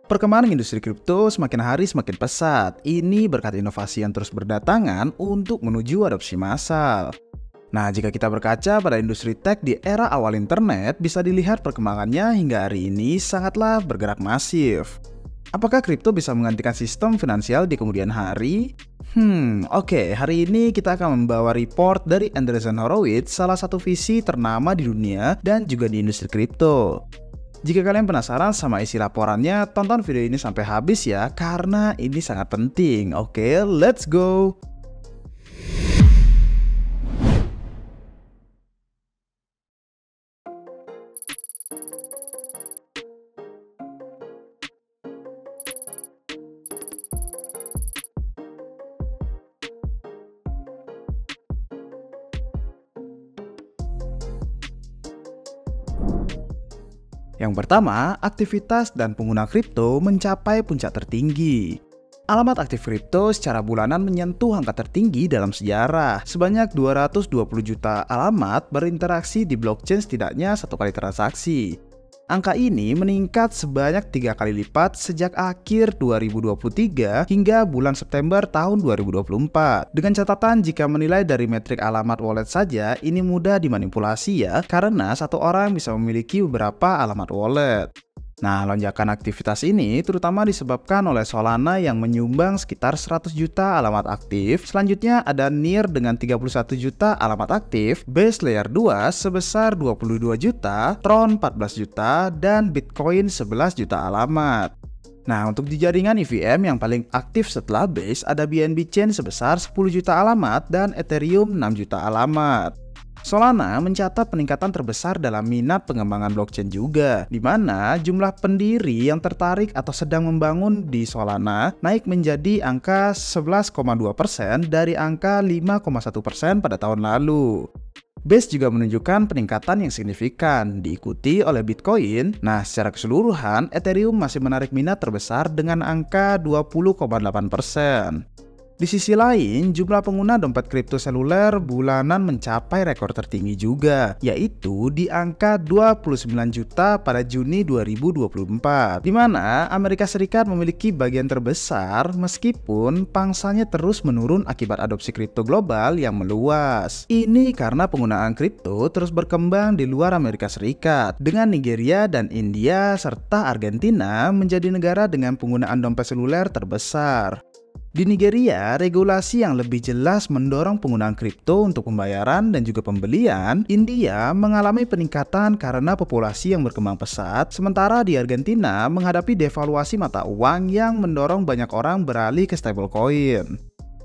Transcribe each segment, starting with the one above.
Perkembangan industri kripto semakin hari semakin pesat. Ini berkat inovasi yang terus berdatangan untuk menuju adopsi massal. Nah, jika kita berkaca pada industri tech di era awal internet, bisa dilihat perkembangannya hingga hari ini sangatlah bergerak masif. Apakah kripto bisa menggantikan sistem finansial di kemudian hari? Oke, hari ini kita akan membawa report dari Andreessen Horowitz, salah satu VC ternama di dunia dan juga di industri kripto. Jika kalian penasaran sama isi laporannya, tonton video ini sampai habis ya, karena ini sangat penting. Oke, let's go! Yang pertama, aktivitas dan pengguna kripto mencapai puncak tertinggi. Alamat aktif kripto secara bulanan menyentuh angka tertinggi dalam sejarah. Sebanyak 220 juta alamat berinteraksi di blockchain setidaknya satu kali transaksi. Angka ini meningkat sebanyak 3 kali lipat sejak akhir 2023 hingga bulan September tahun 2024. Dengan catatan jika menilai dari metrik alamat wallet saja, ini mudah dimanipulasi ya, karena satu orang bisa memiliki beberapa alamat wallet. Nah, lonjakan aktivitas ini terutama disebabkan oleh Solana yang menyumbang sekitar 100 juta alamat aktif. Selanjutnya ada Near dengan 31 juta alamat aktif, Base Layer 2 sebesar 22 juta, Tron 14 juta, dan Bitcoin 11 juta alamat. Nah, untuk di jaringan EVM yang paling aktif setelah Base ada BNB Chain sebesar 10 juta alamat dan Ethereum 6 juta alamat. Solana mencatat peningkatan terbesar dalam minat pengembangan blockchain juga, di mana jumlah pendiri yang tertarik atau sedang membangun di Solana naik menjadi angka 11,2% dari angka 5,1% pada tahun lalu. Base juga menunjukkan peningkatan yang signifikan, diikuti oleh Bitcoin. Nah, secara keseluruhan, Ethereum masih menarik minat terbesar dengan angka 20,8%. Di sisi lain, jumlah pengguna dompet kripto seluler bulanan mencapai rekor tertinggi juga, yaitu di angka 29 juta pada Juni 2024, di mana Amerika Serikat memiliki bagian terbesar meskipun pangsanya terus menurun akibat adopsi kripto global yang meluas. Ini karena penggunaan kripto terus berkembang di luar Amerika Serikat, dengan Nigeria dan India serta Argentina menjadi negara dengan penggunaan dompet seluler terbesar. Di Nigeria, regulasi yang lebih jelas mendorong penggunaan kripto untuk pembayaran dan juga pembelian. India mengalami peningkatan karena populasi yang berkembang pesat, sementara di Argentina menghadapi devaluasi mata uang yang mendorong banyak orang beralih ke stablecoin.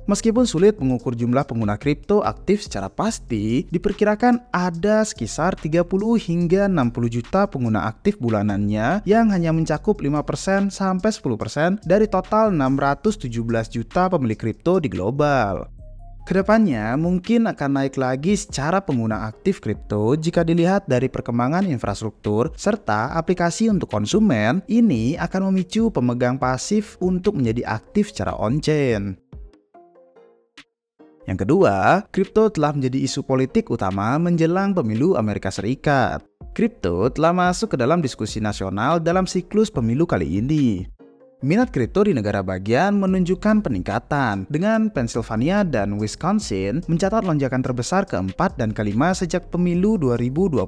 Meskipun sulit mengukur jumlah pengguna kripto aktif secara pasti, diperkirakan ada sekitar 30 hingga 60 juta pengguna aktif bulanannya yang hanya mencakup 5% sampai 10% dari total 617 juta pemilik kripto di global. Kedepannya mungkin akan naik lagi secara pengguna aktif kripto jika dilihat dari perkembangan infrastruktur serta aplikasi untuk konsumen. Ini akan memicu pemegang pasif untuk menjadi aktif secara on-chain. Yang kedua, kripto telah menjadi isu politik utama menjelang pemilu Amerika Serikat. Kripto telah masuk ke dalam diskusi nasional dalam siklus pemilu kali ini. Minat kripto di negara bagian menunjukkan peningkatan, dengan Pennsylvania dan Wisconsin mencatat lonjakan terbesar keempat dan kelima sejak pemilu 2020.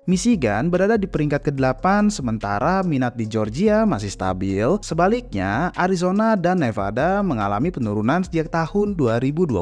Michigan berada di peringkat ke-8, sementara minat di Georgia masih stabil. Sebaliknya, Arizona dan Nevada mengalami penurunan sejak tahun 2020.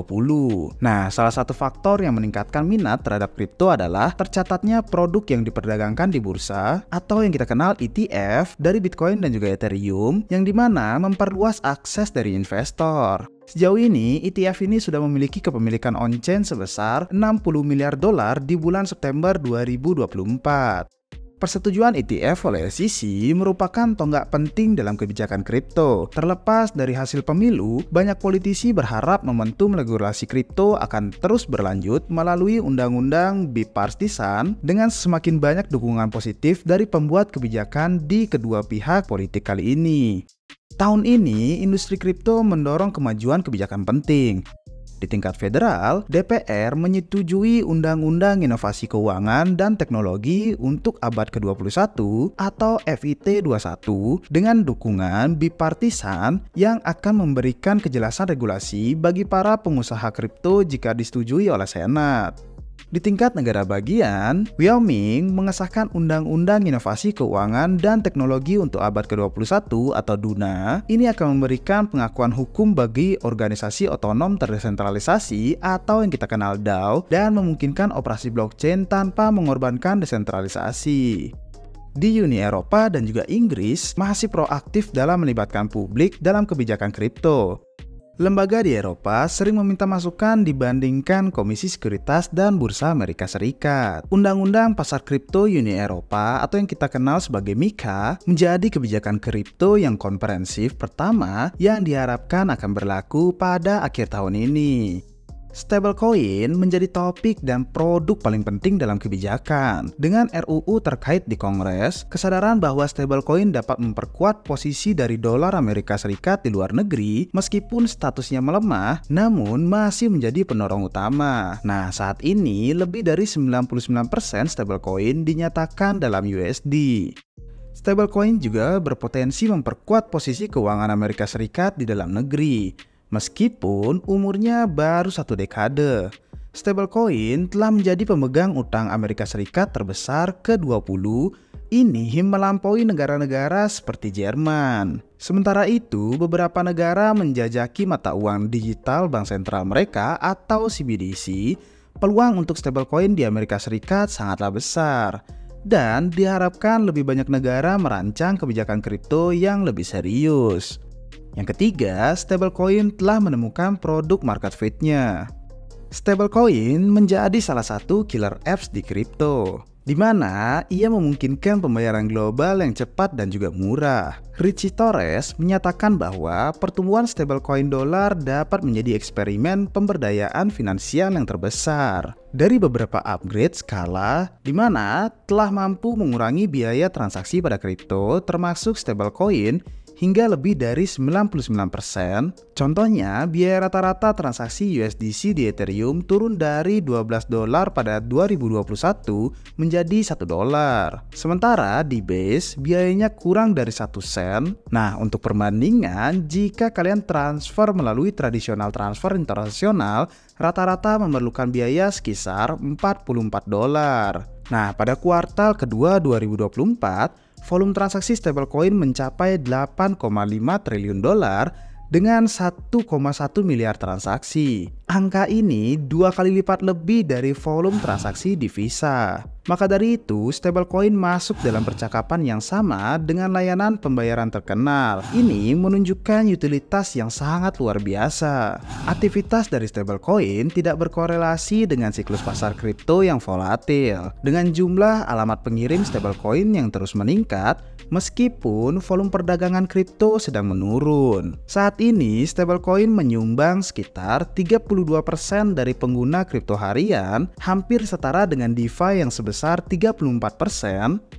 Nah, salah satu faktor yang meningkatkan minat terhadap kripto adalah tercatatnya produk yang diperdagangkan di bursa atau yang kita kenal ETF dari Bitcoin dan juga Ethereum, yang dimana memperluas akses dari investor. Sejauh ini, ETF ini sudah memiliki kepemilikan on-chain sebesar 60 miliar dolar di bulan September 2024. Persetujuan ETF oleh SEC merupakan tonggak penting dalam kebijakan kripto. Terlepas dari hasil pemilu, banyak politisi berharap momentum regulasi kripto akan terus berlanjut melalui undang-undang bipartisan dengan semakin banyak dukungan positif dari pembuat kebijakan di kedua pihak politik kali ini. Tahun ini, industri kripto mendorong kemajuan kebijakan penting. Di tingkat federal, DPR menyetujui Undang-Undang Inovasi Keuangan dan Teknologi untuk abad ke-21 atau FIT 21 dengan dukungan bipartisan yang akan memberikan kejelasan regulasi bagi para pengusaha kripto jika disetujui oleh Senat. Di tingkat negara bagian, Wyoming mengesahkan Undang-Undang Inovasi Keuangan dan Teknologi untuk abad ke-21 atau DUNA. Ini akan memberikan pengakuan hukum bagi organisasi otonom terdesentralisasi atau yang kita kenal DAO dan memungkinkan operasi blockchain tanpa mengorbankan desentralisasi. Di Uni Eropa dan juga Inggris masih proaktif dalam melibatkan publik dalam kebijakan kripto. Lembaga di Eropa sering meminta masukan dibandingkan Komisi Sekuritas dan Bursa Amerika Serikat. Undang-Undang Pasar Kripto Uni Eropa atau yang kita kenal sebagai MiCA menjadi kebijakan kripto yang komprehensif pertama yang diharapkan akan berlaku pada akhir tahun ini. Stablecoin menjadi topik dan produk paling penting dalam kebijakan. Dengan RUU terkait di Kongres, kesadaran bahwa stablecoin dapat memperkuat posisi dari dolar Amerika Serikat di luar negeri meskipun statusnya melemah, namun masih menjadi penolong utama. Nah, saat ini lebih dari 99% stablecoin dinyatakan dalam USD. Stablecoin juga berpotensi memperkuat posisi keuangan Amerika Serikat di dalam negeri. Meskipun umurnya baru 1 dekade, stablecoin telah menjadi pemegang utang Amerika Serikat terbesar ke-20, ini melampaui negara-negara seperti Jerman. Sementara itu, beberapa negara menjajaki mata uang digital bank sentral mereka atau CBDC. Peluang untuk stablecoin di Amerika Serikat sangatlah besar. Dan diharapkan lebih banyak negara merancang kebijakan kripto yang lebih serius. Yang ketiga, stablecoin telah menemukan produk market fit-nya. Stablecoin menjadi salah satu killer apps di kripto, di mana ia memungkinkan pembayaran global yang cepat dan juga murah. Richie Torres menyatakan bahwa pertumbuhan stablecoin dolar dapat menjadi eksperimen pemberdayaan finansial yang terbesar. Dari beberapa upgrade skala, di mana telah mampu mengurangi biaya transaksi pada kripto termasuk stablecoin hingga lebih dari 99%. Contohnya, biaya rata-rata transaksi USDC di Ethereum turun dari $12 pada 2021 menjadi $1. Sementara di Base, biayanya kurang dari 1 sen. Nah, untuk perbandingan, jika kalian transfer melalui tradisional transfer internasional, rata-rata memerlukan biaya sekitar $44. Nah, pada kuartal kedua 2024, volume transaksi stablecoin mencapai $8,5 triliun dengan 1,1 miliar transaksi. Angka ini 2 kali lipat lebih dari volume transaksi di Visa. Maka dari itu, stablecoin masuk dalam percakapan yang sama dengan layanan pembayaran terkenal. Ini menunjukkan utilitas yang sangat luar biasa. Aktivitas dari stablecoin tidak berkorelasi dengan siklus pasar kripto yang volatil. Dengan jumlah alamat pengirim stablecoin yang terus meningkat, meskipun volume perdagangan kripto sedang menurun. Saat ini, stablecoin menyumbang sekitar 32% dari pengguna kripto harian, hampir setara dengan DeFi yang sebesar 34%.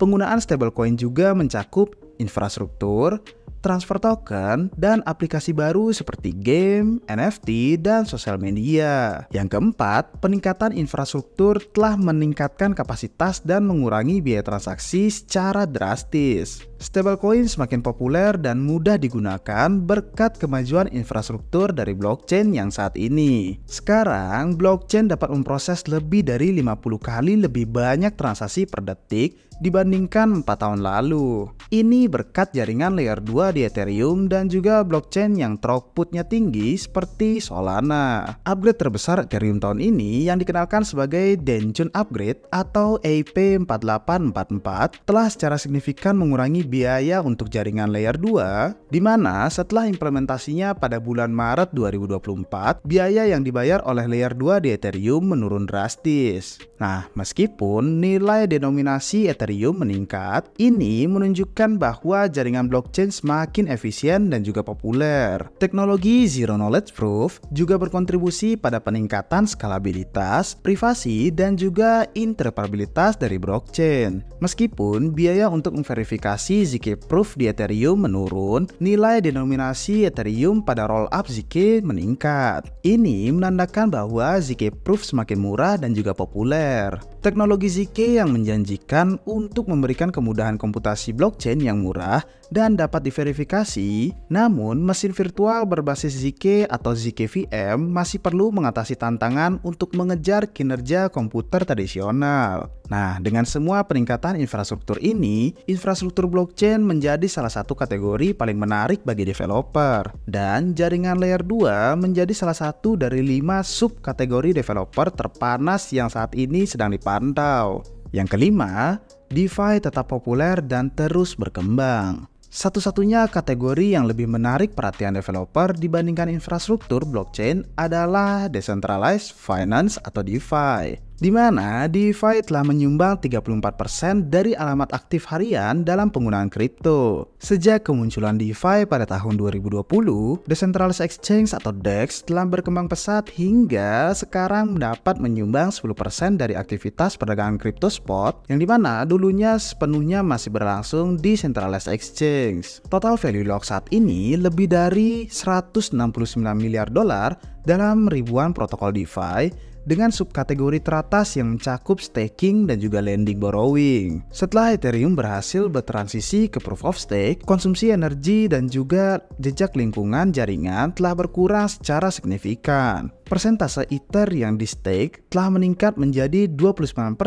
Penggunaan stablecoin juga mencakup infrastruktur, transfer token, dan aplikasi baru seperti game, NFT, dan sosial media. Yang keempat, peningkatan infrastruktur telah meningkatkan kapasitas dan mengurangi biaya transaksi secara drastis. Stablecoin semakin populer dan mudah digunakan berkat kemajuan infrastruktur dari blockchain yang saat ini. Sekarang, blockchain dapat memproses lebih dari 50 kali lebih banyak transaksi per detik dibandingkan 4 tahun lalu. Ini berkat jaringan layer 2 di Ethereum dan juga blockchain yang throughputnya tinggi seperti Solana. Upgrade terbesar Ethereum tahun ini yang dikenalkan sebagai Denjun Upgrade atau EP4844 telah secara signifikan mengurangi biaya untuk jaringan layer 2, di mana setelah implementasinya pada bulan Maret 2024, biaya yang dibayar oleh layer 2 di Ethereum menurun drastis. Nah, meskipun nilai denominasi Ethereum meningkat, ini menunjukkan menunjukkan bahwa jaringan blockchain semakin efisien dan juga populer. Teknologi Zero Knowledge Proof juga berkontribusi pada peningkatan skalabilitas, privasi, dan juga interoperabilitas dari blockchain. Meskipun biaya untuk memverifikasi ZK Proof di Ethereum menurun, nilai denominasi Ethereum pada rollup ZK meningkat. Ini menandakan bahwa ZK Proof semakin murah dan juga populer. Teknologi ZK yang menjanjikan untuk memberikan kemudahan komputasi blockchain yang murah dan dapat diverifikasi, namun mesin virtual berbasis ZK atau ZKVM masih perlu mengatasi tantangan untuk mengejar kinerja komputer tradisional. Nah, dengan semua peningkatan infrastruktur ini, infrastruktur blockchain menjadi salah satu kategori paling menarik bagi developer. Dan jaringan layer 2 menjadi salah satu dari 5 subkategori developer terpanas yang saat ini sedang dipantau. Yang kelima, DeFi tetap populer dan terus berkembang. Satu-satunya kategori yang lebih menarik perhatian developer dibandingkan infrastruktur blockchain adalah Decentralized Finance atau DeFi, di mana DeFi telah menyumbang 34% dari alamat aktif harian dalam penggunaan kripto. Sejak kemunculan DeFi pada tahun 2020, Decentralized Exchange atau DEX telah berkembang pesat hingga sekarang dapat menyumbang 10% dari aktivitas perdagangan kripto spot, yang dimana dulunya sepenuhnya masih berlangsung di Centralized Exchange. Total value lock saat ini lebih dari 169 miliar dolar dalam ribuan protokol DeFi, dengan subkategori teratas yang mencakup staking dan juga lending borrowing. Setelah Ethereum berhasil bertransisi ke Proof of Stake, konsumsi energi dan juga jejak lingkungan jaringan telah berkurang secara signifikan. Persentase Ether yang di stake telah meningkat menjadi 29%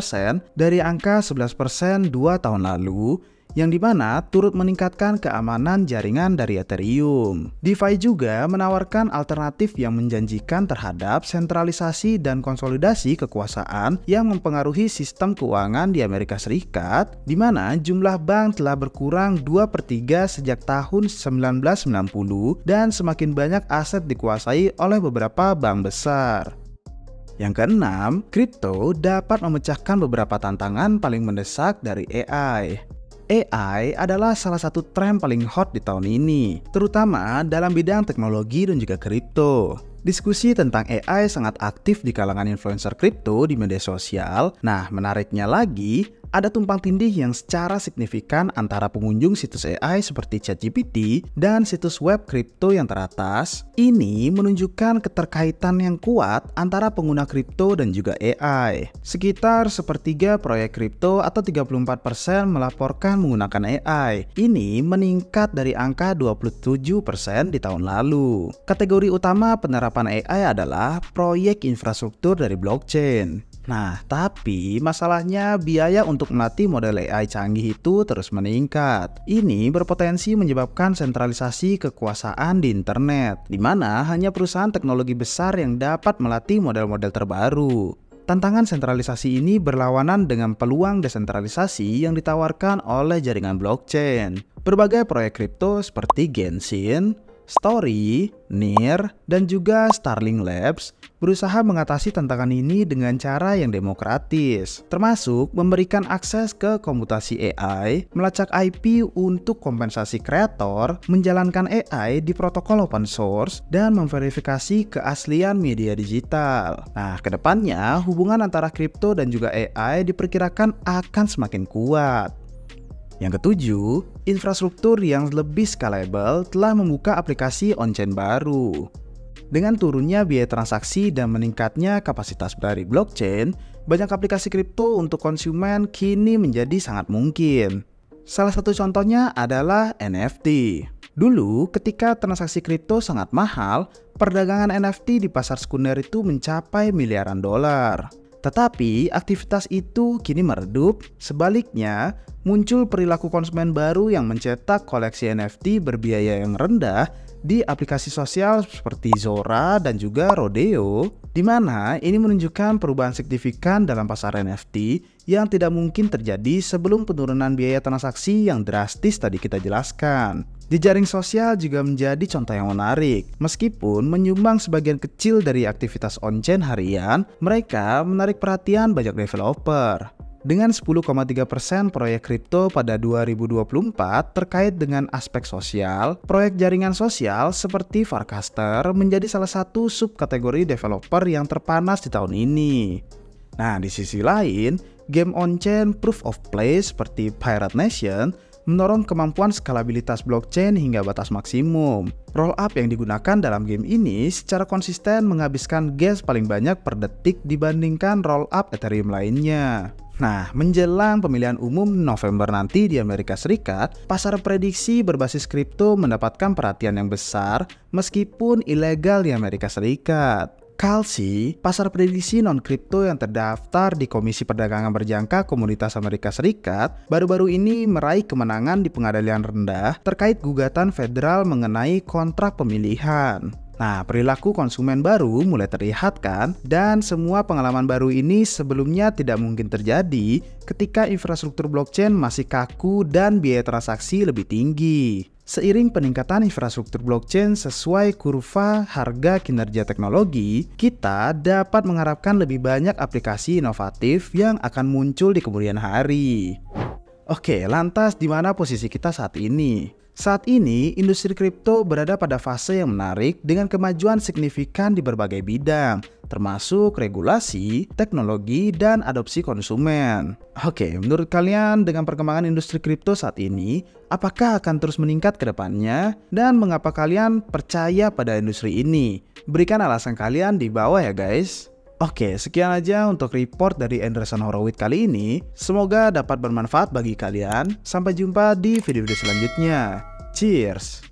dari angka 11% 2 tahun lalu, yang dimana turut meningkatkan keamanan jaringan dari Ethereum. DeFi juga menawarkan alternatif yang menjanjikan terhadap sentralisasi dan konsolidasi kekuasaan yang mempengaruhi sistem keuangan di Amerika Serikat, di mana jumlah bank telah berkurang 2/3 sejak tahun 1990 dan semakin banyak aset dikuasai oleh beberapa bank besar. Yang keenam, kripto dapat memecahkan beberapa tantangan paling mendesak dari AI. AI adalah salah satu tren paling hot di tahun ini, terutama dalam bidang teknologi dan juga kripto. Diskusi tentang AI sangat aktif di kalangan influencer kripto di media sosial. Nah, menariknya lagi, ada tumpang tindih yang secara signifikan antara pengunjung situs AI seperti ChatGPT dan situs web kripto yang teratas. Ini menunjukkan keterkaitan yang kuat antara pengguna kripto dan juga AI. Sekitar sepertiga proyek kripto atau 34% melaporkan menggunakan AI. Ini meningkat dari angka 27% di tahun lalu. Kategori utama penerapan AI adalah proyek infrastruktur dari blockchain. Nah, tapi masalahnya biaya untuk melatih model AI canggih itu terus meningkat. Ini berpotensi menyebabkan sentralisasi kekuasaan di internet, di mana hanya perusahaan teknologi besar yang dapat melatih model-model terbaru. Tantangan sentralisasi ini berlawanan dengan peluang desentralisasi yang ditawarkan oleh jaringan blockchain. Berbagai proyek kripto seperti Genshin, Story, NEAR, dan juga Starling Labs berusaha mengatasi tantangan ini dengan cara yang demokratis, termasuk memberikan akses ke komputasi AI, melacak IP untuk kompensasi kreator, menjalankan AI di protokol open source, dan memverifikasi keaslian media digital. Nah, kedepannya hubungan antara kripto dan juga AI diperkirakan akan semakin kuat. Yang ketujuh, infrastruktur yang lebih scalable telah membuka aplikasi on-chain baru. Dengan turunnya biaya transaksi dan meningkatnya kapasitas dari blockchain, banyak aplikasi kripto untuk konsumen kini menjadi sangat mungkin. Salah satu contohnya adalah NFT. Dulu, ketika transaksi kripto sangat mahal, perdagangan NFT di pasar sekunder itu mencapai miliaran dolar. Tetapi aktivitas itu kini meredup. Sebaliknya, muncul perilaku konsumen baru yang mencetak koleksi NFT berbiaya yang rendah di aplikasi sosial seperti Zora dan juga Rodeo, di mana ini menunjukkan perubahan signifikan dalam pasar NFT yang tidak mungkin terjadi sebelum penurunan biaya transaksi yang drastis tadi kita jelaskan. Jejaring sosial juga menjadi contoh yang menarik. Meskipun menyumbang sebagian kecil dari aktivitas on-chain harian, mereka menarik perhatian banyak developer. dengan 10,3% proyek kripto pada 2024 terkait dengan aspek sosial. Proyek jaringan sosial seperti Farcaster menjadi salah satu subkategori developer yang terpanas di tahun ini. Nah, di sisi lain, game on-chain proof of play seperti Pirate Nation mendorong kemampuan skalabilitas blockchain hingga batas maksimum. Rollup yang digunakan dalam game ini secara konsisten menghabiskan gas paling banyak per detik dibandingkan rollup Ethereum lainnya. Nah, menjelang pemilihan umum November nanti di Amerika Serikat, pasar prediksi berbasis kripto mendapatkan perhatian yang besar meskipun ilegal di Amerika Serikat. Kalshi, pasar prediksi non-kripto yang terdaftar di Komisi Perdagangan Berjangka Komunitas Amerika Serikat, baru-baru ini meraih kemenangan di pengadilan rendah terkait gugatan federal mengenai kontrak pemilihan. Nah, perilaku konsumen baru mulai terlihat kan? Dan semua pengalaman baru ini sebelumnya tidak mungkin terjadi ketika infrastruktur blockchain masih kaku dan biaya transaksi lebih tinggi. Seiring peningkatan infrastruktur blockchain sesuai kurva harga kinerja teknologi, kita dapat mengharapkan lebih banyak aplikasi inovatif yang akan muncul di kemudian hari. Oke, lantas di mana posisi kita saat ini? Saat ini, industri kripto berada pada fase yang menarik dengan kemajuan signifikan di berbagai bidang, termasuk regulasi, teknologi, dan adopsi konsumen. Oke, menurut kalian dengan perkembangan industri kripto saat ini, apakah akan terus meningkat ke depannya? Dan mengapa kalian percaya pada industri ini? Berikan alasan kalian di bawah ya guys. Oke, sekian aja untuk report dari Andreessen Horowitz kali ini. Semoga dapat bermanfaat bagi kalian. Sampai jumpa di video-video selanjutnya. Cheers!